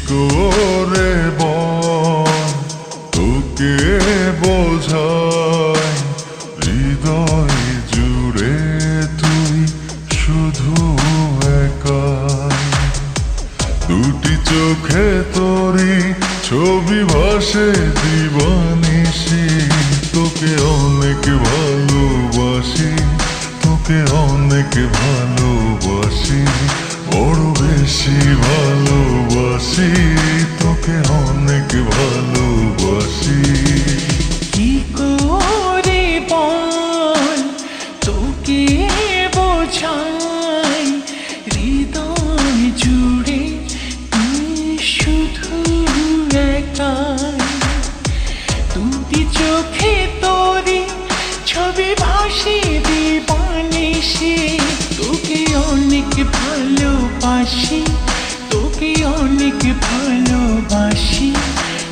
করে বল তোকে বোঝাই হৃদয় জুড়ে তুই শুধু একাই দুটি চোখে তোরি ছবি ভাসে দিবানিশি তোকে অনেক ভালোবাসি তোকে অনেক ভালোবাসি বড় বেশি ভালোবাসি তোকে অনেক ভালোবাসি কি করে বল তোকে বোঝাই হৃদয় জুড়ে তুই শুধু একাই দুটি চোখে তোরে ছবি ভাসে দিবানিশি তোকে অনেক ভালোবাসি তোকে অনেক ভালোবাসি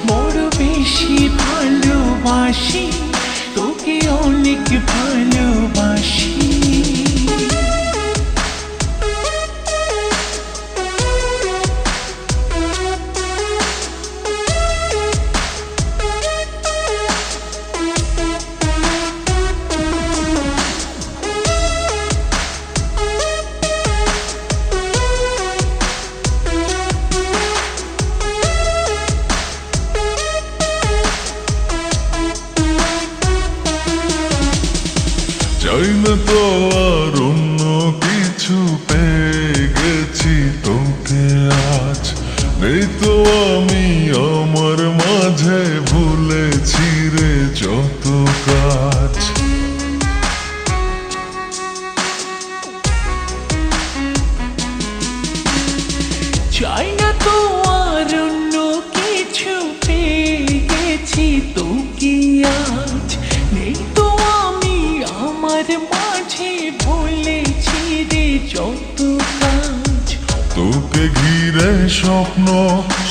বড় বেশি ভালোবাসি তোকে অনেক ভালোবাসি চাই না তো আর অন্য কিছু পেয়ে গেছি তোকে আজ নেই তো আমি আমার মাঝে ভুলেছি রে যত কাজ চাই না তো আর অন্য কিছু পেয়ে গেছি তোকে আজ নেই তো আমি আমার মাঝে ভুলেছি রে যত কাজ তোকে ঘিরে স্বপ্ন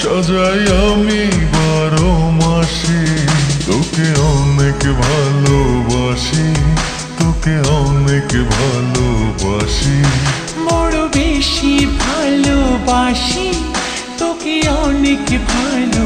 সাজাই আমি 12 মাসে তোকে অনেক ভালোবাসি তোকে অনেক ভালোবাসি বড় বেশি ভালোবাসি তোকে অনেক ভালো